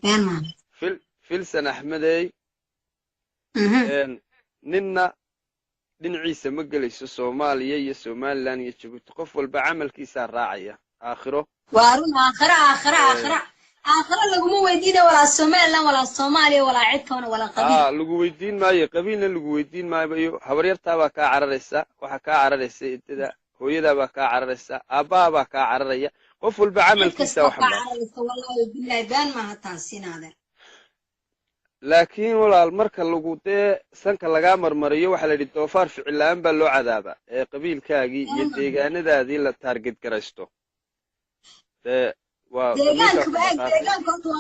بين ما فيلسن أحمدي ننا dhinaciisa ma gelayso Soomaaliya iyo Somaliland iyo Djibouti qof walba camalkiisa raacaya aakhiro وارون آخر لقوم ويدينا ولا Somaliland ولا Soomaaliya ولا cid kale ولا qabiil lagu weydiin maayo qabiilna lagu weydiin maayo habaryarta baa ka cararaysa waxa ka cararaysa intada hooyada baa ka cararaysa aabbaha baa ka cararaya qof walba camalkiisa wax ma wallahi billahi baan ma hataasinaade laakiin walaal marka lagu sanka laga marmariyo waxa la yidhi doofaar ficilaan baa loo cadaaba ee qabiilkaagii iyo deegaanadaadii la target garaysto deegaanka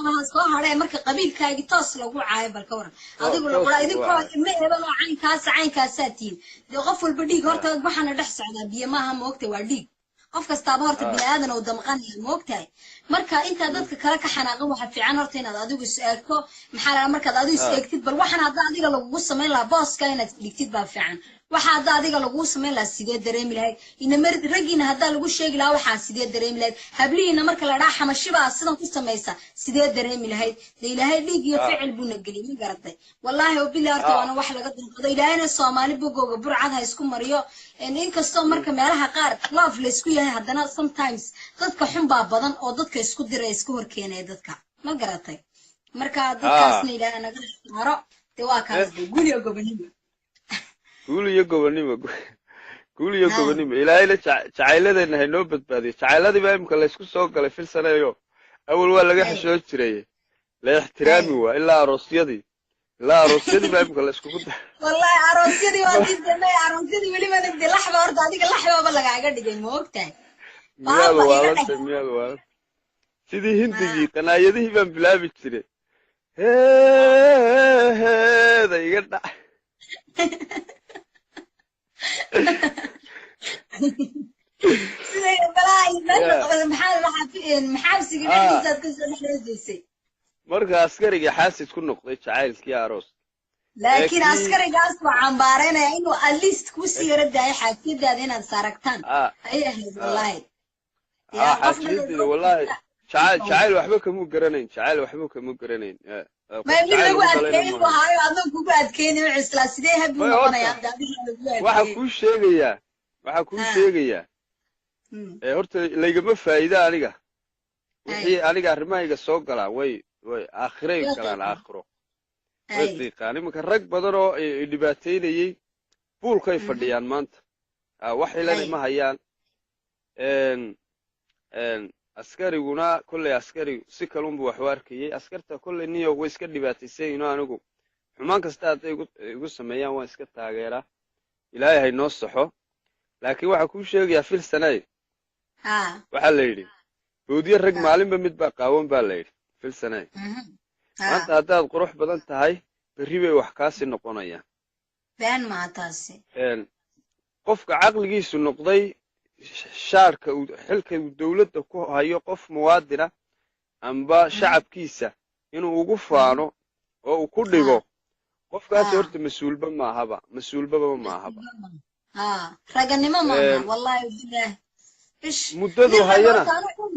waa soo haray marka qabiilkaagii toos lagu caayo balka waran adigu la qora idinkoo ma hebel oo caynkaas tiin qof walba dhiig horta waxana dhex socdaa biyo maaha moogtay waa dhiig qof kastaaba horta bini'aadan oo damqanaya moogtay marka inta dadka kala ka xanaaqan waxa fiican horta inaad adigu is eegto maxaa la markaad adigu is eegtid bal waxana hadda adiga lagu sameyn la booska inaad dhigtid baa fiican waxa hadda adiga lagu sameyn la sidee dareemi lahayd ina marid ragina hadda lagu sheegi lahaa waxa sidee dareemi lahayd habliina marka la dhax xamashiba sidan ku sameeysa sidee dareemi lahayd ilaahay dhiig iyo ficil buu nagaliyay ma garatay wallahi oo billahi horta wana wax laga danqado ilaahayna Soomaali bogooga burcad ha isku mariyo inkastoo marka meelaha qaar love la isku yahay haddana sometimes dadka xun baa badan oo dadka isku diray isku horkeenay dadka ma garatay marka dadkaasna ilaahay naga saaro waa kaas guliyo gobonimo ilaahayna jacayladeena hay noo badbaadiyo jacayladii baa imka la isku soo galay filsanayo awal waa laga xishoo jiray la ixtiraami waa ilaa aroosyadii baa imka la isku wallahi aroosyadii waa diidmay aroosyadii wali ma nagdi laxba horta adiga laxba lagaaga dhigay ma ogtahay miyaad waa sidii hindigii qanaayadihii baan bilaabi jiray da iga dhac marka askariga xaasid ku noqday jacaylkii aroos laakiin askarigaas waa cambaareenaya inuu at least ku sii yara daayay xaasiddaada inaad saaragtaan ay ahayd wallahi wallahi jacayl waxba kamu garanayn ما يبلغ لو أتكلم وهاي أظن كوبا أتكلم عسلا سيدي هبي وقنا waxa ku sheegaya horta laygama faa'iido aniga wixii aniga arrimahayga soo galaa way aakhirey galaan aakhiro way qiiqaan imanka rag badan oo dhibaateynayay buulkay fadhiyaan maanta wax ilaa ma hayaan askariguna kullay askari si kalunbu wax waarkayay askarta kullay niyo way iska dhibaataysayeen anigu xumaan kasta ay igu sameeyaan waan iska taageeraa ilaahay hay noo saxo laakiin waxa ku sheegaya filsanay waxa la yiri boodiye rag maalinba mid baa qaawan baa la yiri filsanay maanta haddaad qurux badan tahay berri bay wax kaasi noqonayaan been ma taasi qofka caqligiisu noqday shaarka xilka dawladda ku hayo qof muwaadina amba shacabkiisa inuu ugu faano oo uu ku dhigo qofkaas horta mas'uulba ma ahaba raganimo ma wallahi billahi ish muddadu hayana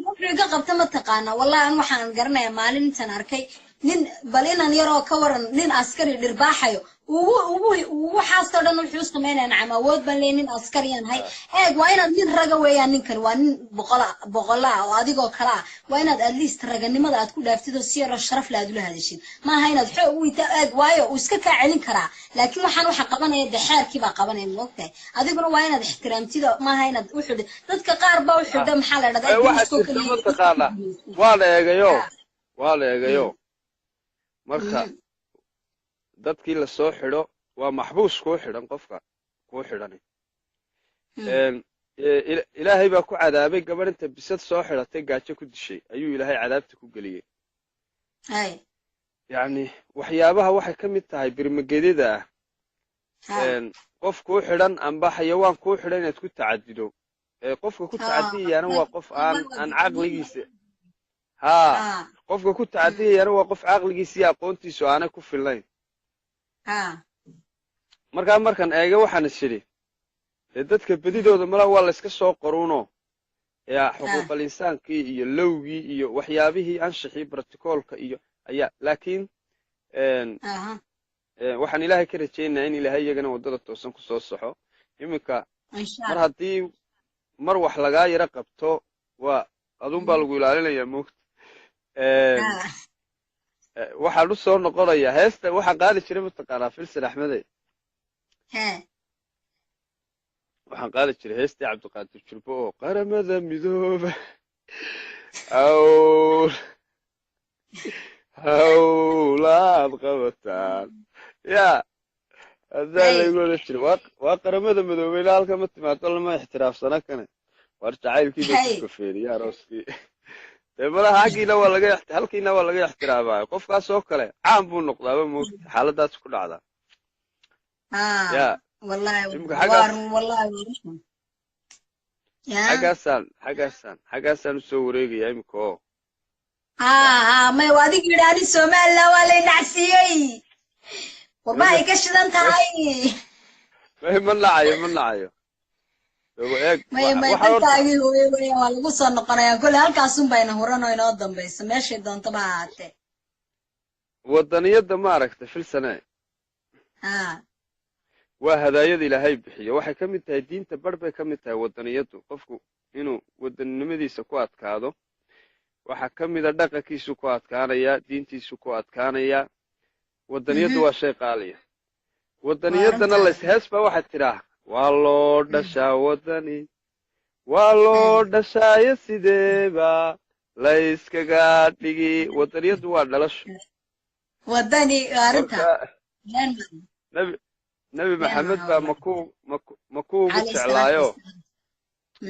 wuxuu qabta ma taqaana wallahi aan waxaan garanayaa maalintan arkay nin bal inaan yaroo ka waran nin askari dhirbaaxayo waxaasoo dhan wuxuu sameynaya nacam awood baan leeyahay nin askariyan hay waa inaad nin raga weeyaan ninkan waa nin boqola oo adigoo kala ah waa inaad at least raganimada aad ku dhaaftid oo si yar sharaf la aad ula hadashid maaha inaad xoog u inta waayo uu iska ka celin karaa laakiin waxaan waxa qabanaya daxaarkii baa qabanaya moogtahay adiguna waa inaad ixtiraamtida maaha inaad u xidho dadka qaar baa u xidha maxaa la dhahdaa waa la eegayo marka dadkii la soo xidho waa maxbuus ku xidhan qofka ku xidhan ilaahay baa ku cadaabay gabadh inta bisad soo xidhatay gaajo ku dishay ayuu ilaahay cadaabta ku geliyay yani waxyaabaha waxay ka mid tahay birmagedida qof ku xidhan amba xayawaan ku xidhan inaad ku tacadido qofka ku tacadiyayana waa qof aan caqligiisa qofka ku tacadiyayana waa qof caqligiisa iyo aqoontiisu aanay ku filnayn markaan eega waxaan is idhi dadka bedidooda mala waa la iska soo qoruno يا حقوق الإنسان كي يلوجي iyo waxyaabihii anshixii protocolka iyo ayaa laakiin waxaan ilaahay ka rajeynayaa in ilaahay iyagana wadada toosan ku soo saxo iminka mar haddii mar wax lagaa yara qabto waa adun baa lagu ilaalinayaa moogta waxaan u soo noqonayaa heesta waxaan qaadi jiray mataqaanaa filsan axmede waxaan qaadi jiray heestii cabdiqaadir jurbo oo qaramada midooba hawlaad qabataan ya haddaa laygu odhan jiray waa qaramada midoobeyna halka ma timaado lama ixtiraafsana kane war jacaylkii bay ku kafeeriya arooskii dee malaha halkiina waa laga ixtiraamaayo qofkaas oo kale caan buu noqdaaba moogta xaaladaas ku dhacdaa ya xaggaasaan usoo wareegaya imika oo may wadig yidhaani somaliland waa lay nacsiiyey warbahay ka shidan tahay ma nacayo dantaagii hooye weya waa lagu soo noqonayaa kole halkaasun bayna huranoo inoo dambayso meeshay doontaba ha ahaatee wadaniyadda maaragta filsane waa hadaayada ilaahay bixiyo waxay ka mid tahay diinta bar bay ka mid tahay wadaniyaddu qofku inuu wadaninimadiisa ku adkaado waxaa ka mida dhaqankiisu ku adkaanayaa diintiisu ku adkaanayaa wadaniyaddu waa shay qaaliya wadaniyaddana hees baa waxaad tidhaah waa loo dhashaa wadani waa loo dhashaayo sideeba layskaga dhigi wadaniyaddu waa dhalasho nebi maxamed baa makuu ugu jeclaayo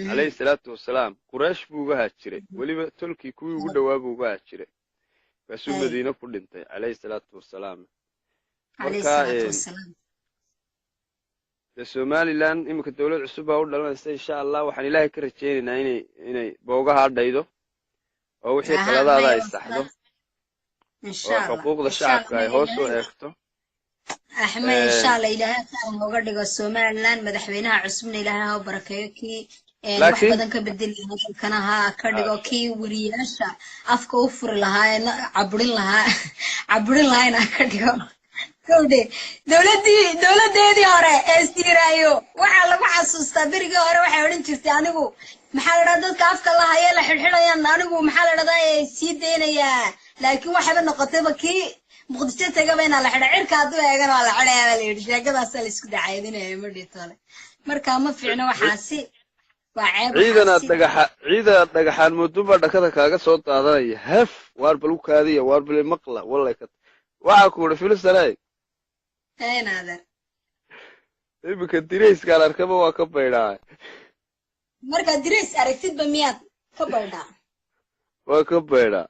calayhi salaatu wasalaam quraysh buu uga haajiray weliba tolkii kuwii ugu dhowaa buu uga haajiray kaasuu madiine ku dhintay calayhi salaatu wasalaam marka somaliland iminka dawlad cusub baa u dhalanaysa insha allah waxaan ilaahay ka rajeynaynaa inay boogaha dhaydo oo wixii qaladaada ay saxdo oo xuquuqda shacabka ay hoos u eegto axmed insha allah ilaahay taan uga dhigo somaliland madaxweynaha cusubna ilaahay ha barakeeyo kii wax badan ka bedeli kana ha ka dhigo kii wariyaasha afka u furi lahaa cabrin lahaa ka dhigo kowde dawladeedii hore ee siiraayo waxaa lagu xasuustaa berigii hore waxay odhan jirtay anigu maxaa la dadka afka lahaya la xidhxidhayaan anigu maxaa la dhahdaa sii daynayaa laakiin waxaba noqotayba kii muqdisho tagaba inaa la xidha cirka hadduu eegana waa la xidhayaa baa la yidhi sheekadaasaa la isku dacaydinaya ma dhitole marka ma fiicno waxaasi waa ciidanaad dhagaxaan mudunbaa dhakada kaaga soo daadanaya hef waar bal u kaadiya waar bal maqla walayka waxaa ku uri filisane iminka dirayskaan arkaba waa ka baydhaa markaa dirays aragtidba miyaad ka baydhaa waa ka baydhaa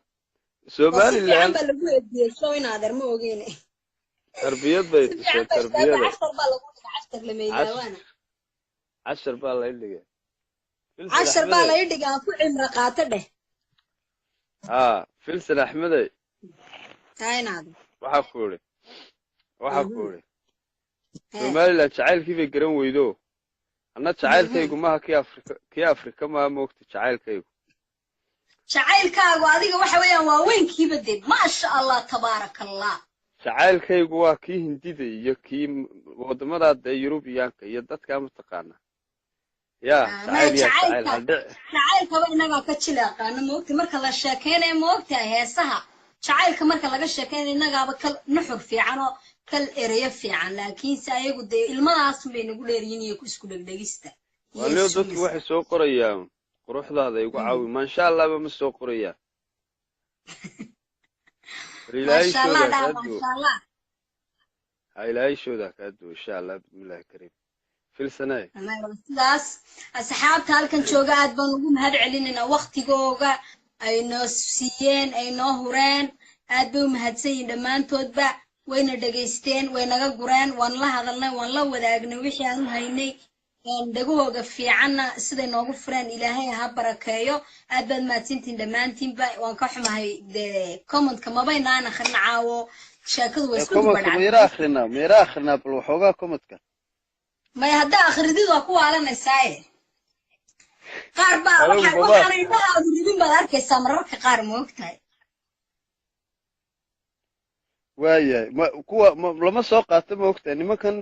somaliland baa lagu ediyey soo inaader ma ogeyne tarbiyad bay tusay tarbiyada cashar baa lagu dhiga cashar lameydaawaana cashar baa la idhiga cashar baa la idhiga aan ku cimro qaato dheh filsan axmedey inaad waxaa ku uri somaliland jacaylkii bay garan weydo anna jacaylkaygu maaha kii afrika maaha moogta jacaylkaagu adiga waxa weeyaan waa weynkiiba dee maasha allah tabaaraka allah jacaylkaygu waa kii hindida iyo kii wadamada dee yurubiyaanka iyo dadkaa mataqaana ya jacaylkaba inagaa ka jila aqaano moogta marka la sheekeynayo moogta heesaha jacaylka marka laga sheekeynayo inagaaba kal nuxur fiican oo kal ereyo fiican laakiinse ayagu dee ilmadaas bay nagu dheeriyin iyo isku dhegdhegista waliyo dadku waxay soo qorayaan quruxdaada igu caawi maasha allahba ma soo qorayaan ilaahayshooda kaa duwo insha allah bismillahi kariim filsane sidaas asxaabta halkan jooga aad baan ugu mahad celinaynaa waktigooga ay noo siiyeen ay noo hureen aad bay u mahadsan yihin dhammaantoodba wayna dhegaysteen way naga gureen waan la hadalnay waan la wadaagnay wixii aan u haynay dhagahooga fiicanna siday noogu fureen ilaahay ha barakeeyo aad baad mahadsantihin dhammaantiinba waan ka xumahay dee commentka mabaynaan akhrina caawo sheekadu waa isku miyara akrinaa bal waxoogaa commentka maya haddaa akhridid waa ku waalanaysaye qaar baa waxaan indhaha aad ridin baad arkaysaa mararka qaar ma ogtahay waayahay kuwa lama soo qaato ma ogtahay nimankan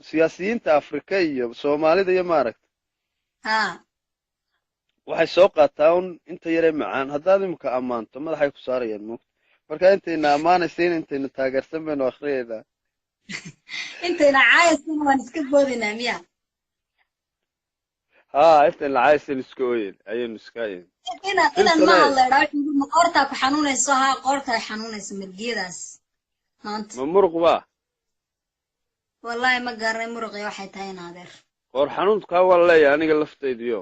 siyaasiyiinta Afrika iyo Soomaalida iyo maaragta waxay soo qaataa un inta yare macaan haddaad imka ammaanto madaxay ku saarayaan moogta marka intayna ammaanaysiin intayna taageersan baynu akhriyeynaa intayna caayaysan waan iska boodinaa miya intayna caayaysan iska ooyen ayaynu iska ayen inaan ma hadlaydhaa ma qoortaa ku xanuunayso qoortaa xanuunayso margiyadaas maanta ma muruq ba wallahi ma garanay muruqii waxay tahay naadeer qoor xanuunkaa waa leeyahay aniga laftaydiyo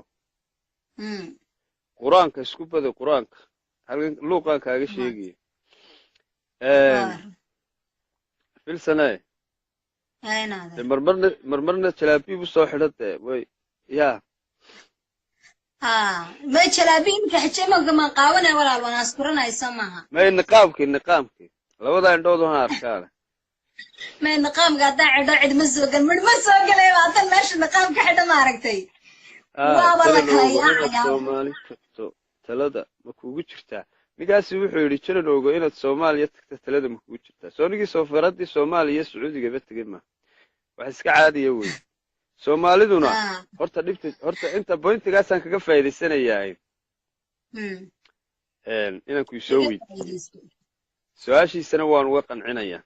quraanka isku bada quraanka halkan luuqan kaaga sheegay filsanay aynaada marmarna jalaabiib soo xidhatay way ya ma jalaabiib ka xijamaga ma qaawanay walaal wana askuranaysa maaha ma niqaamki labada indhood oo arkaan ma niqaamka cidho cid ma soo gal ma soo galay waatan meesha niqaamka xidha ma aragtay waaba la kala yaacaya talada ma kugu jirtaa nigaasi wuxuu yiri jiran ogo inaad Soomaaliya tagto talada ma kugu jirtaa soonigii safaradii Soomaaliya Sacuudiga ba tagay ma wax iska caadiya weey Soomaaliduna horta inta pointigaas aan kaga faa'iideysanayaa inaan ku soo weydiiyo su'aashiisana waan uga qancinayaa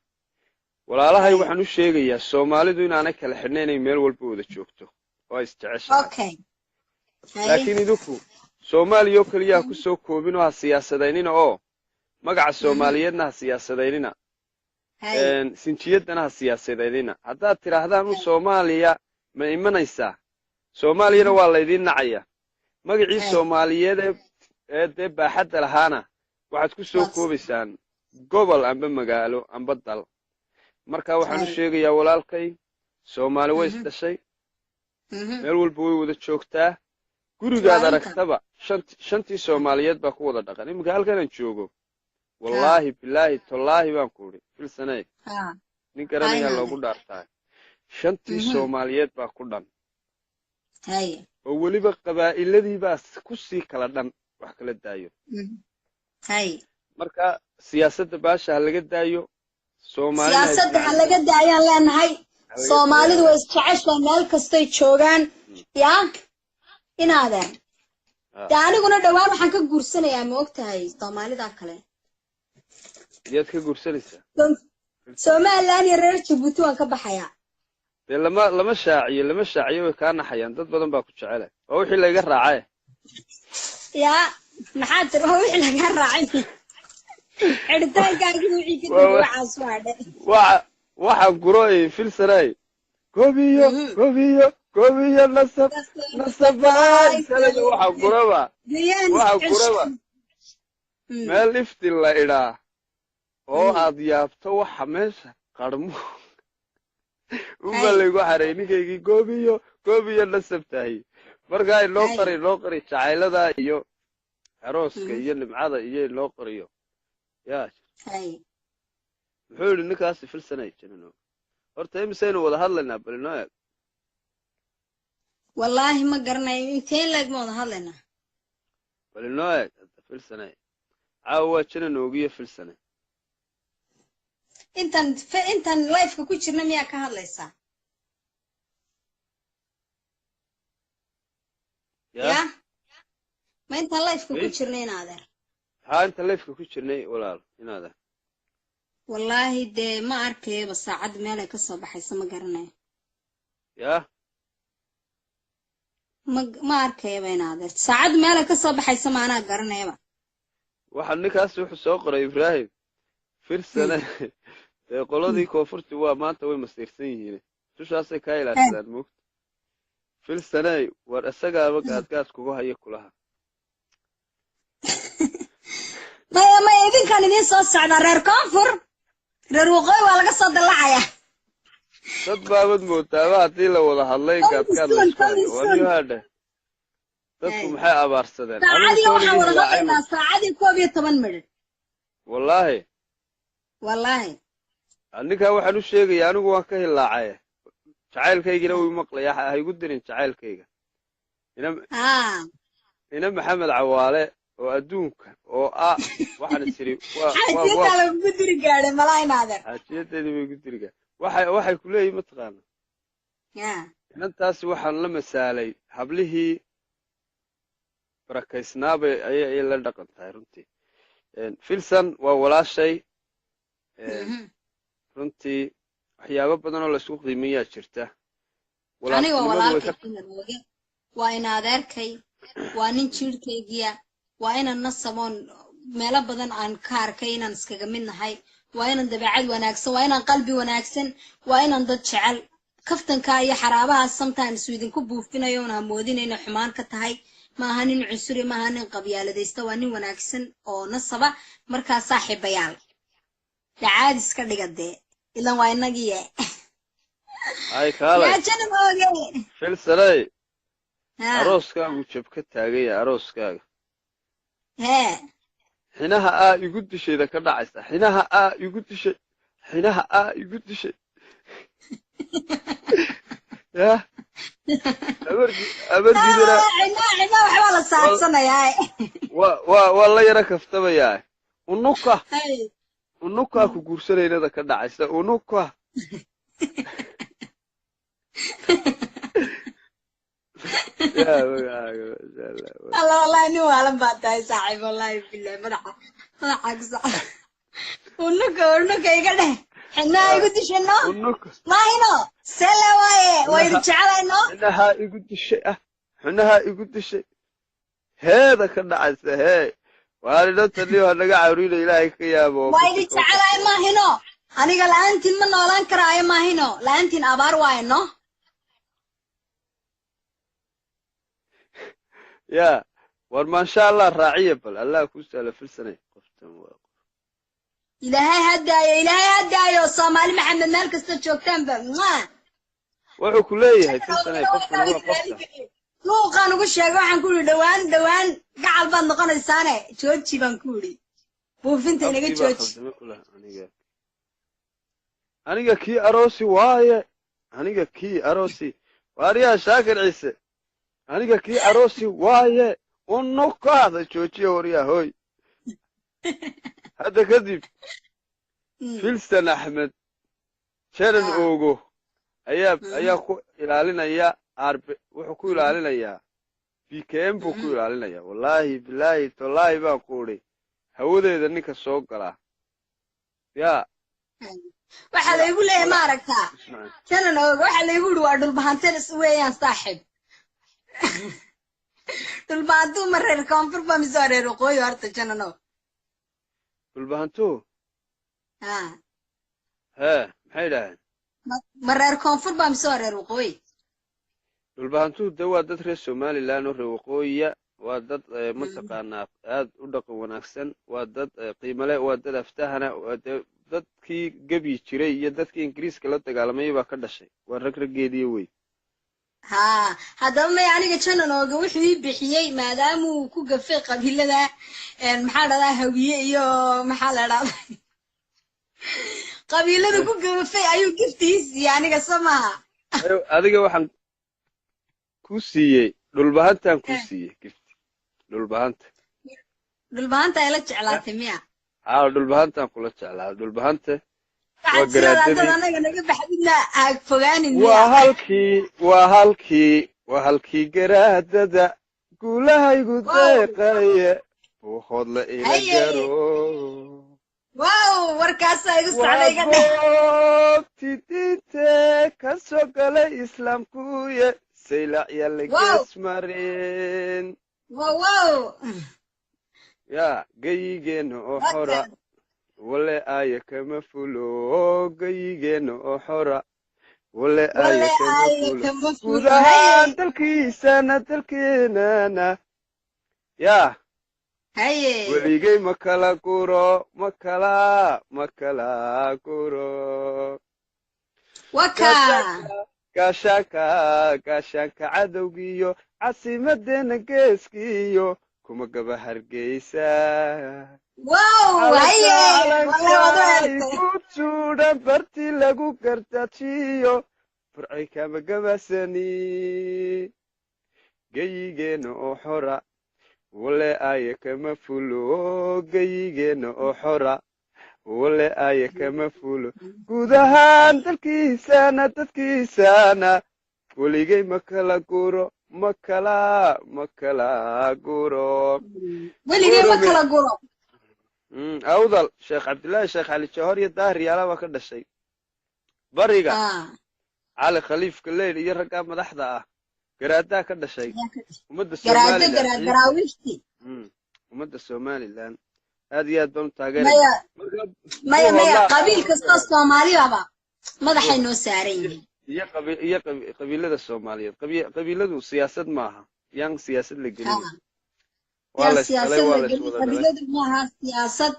walaalahay waxaan u sheegayaa Soomaalidu inaanay kala xidhnayn meel walba wada joogto oo isjeceshahay laakiin idinku Soomaaliya kaliya ku soo koobin oo siyaasadeynina oo magaca Soomaaliyeedna siyaasadeynina sinjiyadana siyaasadeynina haddaad tiraahdaan u Soomaaliya ma imanaysaa Soomaaliyana waa la idin nacaya magacii Soomaaliyeed ee baaxadda lahaana waxaad ku soo koobaysaan gobol amba magaalo amba dal marka waxaan u sheegayaa walaalkay Soomaali way isdashay meel walba way wada joogtaa gurigaad aragtaba shantii Soomaaliyeed baa ku wada dhaqan imika halkan aan joogo wallahi billahi tallahi baan ku iri filsanay nin garanaya loogu dhaartaa shantii Soomaaliyeed baa ku dhan oo waliba qabaa'iladii baa ku sii kala dhan wax kala daayo marka siyaasadda baasha laga daayo siyaasadda laga daayaan leenahay Soomaalidu way isjeceshahay meel kastay joogaan yaa inaadeen aniguna dhawaan waxaan ka guursanayaa ma ogtahay Soomaalida kale yaad ka guursanaysaa Soomaaliland iyo reer Djibouti waan ka baxayaa de lama shaaciyo way ka naxayaan dad badan baa ku jecel oo wixii la iga raacay yaa maxaa tir oo wixii la iga raacay xidhitaankaagii wixii ka dib waxaas waadhay waxaan guroy filsanay gobiyo nasabay salaga waxaan guraba meel ifti la idhaa oo aad yaabto waxa meesha qarmo uma lagu xaray ninkaygii gobiyo nasabtahay marka ay loo qari jacaylada iyo arooska iyo nimcada iyo loo qariyo yaa wuxuu yiri ninkaas filsanay jirno horta imsaynu wada hadlaynaa balinoy wallahi ma garanayo intee laag ma wada hadlaynaa balinoy filsanay caawa jirno ogiyo filsanay intan live ku jirna miyaa ka hadlaysaa ya ma intan live ku jirnay inaadeer inta live ku jirnay walaal inaadeer wallahi de ma arkayba saacad meel ay ka soo baxayso ma garanayo ya ma arkayba inaadeer saacad meel ay ka soo baxayso ma anaa garanayba waxa ninkaas wuxuu soo qoray Ibrahim firsana ee qoladii koonfurti waa maanta way masiirsan yihiin tushaasay ka ilaashadaan moogta filsanay war asagaaba gaadgaad kugu haya kulaha ma idinkan idin soo socda reer koonfur reer waqooyi waa laga soo dalacayaa dad baabad mootaaba haddii la wada hadlay gaadgaad waliyo hadhe dadku maxay abaarsadeen saacadii waxaan wada hadlaynaa saacadii 11 midh wallahi ninka waxaan u sheegayaa anigu waan ka hilaacay jacaylkaygina wuu maqlayaa ha igu dirin jacaylkayga ina maxamed cawaale oo adduunka oo waxaan isiri xaajiyada lagu diri gaaray malaynaadan xaajiyadeedu way ku diri gaaray waxay ku leeyihiin mataqaana inantaasi waxaan la masaalay hablihii barakaysnaabay ayay la dhaqan tahay runtii filsan waa walaashay runtii waxyaabo badan oo la isku qiimeeyaa jirta aniga walaalkay waa in adeerkay waa nin jiirkaygiya waa inaan nasaboon meelo badan aan ka arkay inaan iskaga mid nahay waa inaan dabeecad wanaagsan waa inaan qalbi wanaagsan waa inaan dad jecel kaftanka iyo xaraabaha sometimes idinku buufinayo una moodinayna xumaan ka tahay maaha nin cusuri maaha nin qabyaaladaysta waa nin wanaagsan oo nasaba markaa saaxiibayaal dacaad iska dhigadee ilan waa inagiye ay kaalay filsanay arooskaagu jab ka taagaya arooskaaga xinaha igu dishayda ka dhacaysa xinaha igu dishay xinaha igu dishay ya abargidana xina waxba la saabsanayaa waa la yara kaftabayaa unuka ku guursanaynada ka dhacaysa unuka الله والله إني ولا بعتها صاحب والله بالله مدحك صح ونك يقعد حنا يقول شنو ما هنا سلا ويرجع لنا حناها يقول شيء هذا كنا عسى هاي وأنا نتليه أنا قاعد إلهي كيابو ويرجع لنا ما هنا أنا قال أنت من نولان كراي ما هنا لا أنت أبار وينه يا وما شاء الله راعية بل الله كوسال في السنة إلهي هدايا صومالي محمد مالك استشوكتان بما وحو كلية هاي في السنة قفتنا نو قانو قشيك وحن كولي دوان قاعد بان نقانا السنة جوجي بان كولي بوفنت إنك جوجي أنيقا كي أروسي واي أنيقا كي أروسي واريا شاكر عيسى aniga kii aroosi waaye unukaada joojiya waryaa hooy hadda kadib filsan axmed jaran oogo ayaa ku ilaalinaya wuxuu ku ilaalinayaa bkm buu ku ilaalinayaa wallaahi bilaahi tallaahi baan ku udhi hawadeeda ninka soo galaa yaa waxaa laygu leeyahay ma aragtaa jaran oogo waxaa laygu yidhi waa dhulbahanteen weeyaan saaxiib dhulbahantu ma reer koonfur ba mise reer waqooyi horta janano dhulbahantu maxay idhaaheen ma reer koonfur ba mise reer waqooyi dhulbahantu de waa dad reer somaliland oo reer waqooyiya waa dad mataqaanaa aad u dhaqan wanaagsan waa dad qiimale waa dad aftahana waa dadkii gebyi jiray iyo dadkii ingiriiska la dagaalamayay baa ka dhashay waa raggeediyo wey haddaba may aniga jananooga wuxuu ii bixiyey maadaamuu ku gafay qabiilada maxaa dhahdaa hawiye iyo maxaa la dhahdaa qabiilada ku gafay ayuu giftiisiiye aniga soo maha adiga waxaan ku siiyey dhulbahantaan ku siiyey gifti dhulbahanta ay la jeclaatay miya dhulbahantaan kula jeclaa dhulbahante waa halkii garaadada guulahaygu deeqaye buuhoodla ila jaro aboogti diinte ka soo galay islaamkuye saylacya lageesmarin ya geyigeena oo xora wale aya kama fulo geyigeena oo xora wale aya kama fulo gudahaan dalkiisana dalkeenana ya weligay makala guro gaashaanka cadowgiyo casimadeena geeskiyo kuma gaba hargeysa ku tuudhan barti lagu gardajiyo burcay kama gabasani geyigeena oo xora wale aya kama fulo geyigeena oo xora wale aya kama fulo guud ahaan dalkiisana dadkiisana weligay ma kala guro ma kala guro weligay ma kala guro awdal sheekh cabdullaahi sheekh cali jawhar iyo daahir yaala baa ka dhashay bariga cali khaliifka leyl iyo raggaa madaxda ah garaadaa ka dhashay ummadda ummadda somalilan aad iyo aad baan u taageeraya maya qabiil kastoo soomaaliyaba madaxay noo saaran yihiin iyo qabiilada soomaaliyeed qabiiladu siyaasad maaha yaan siyaasad la gelin qabiiladu maaha siyaasad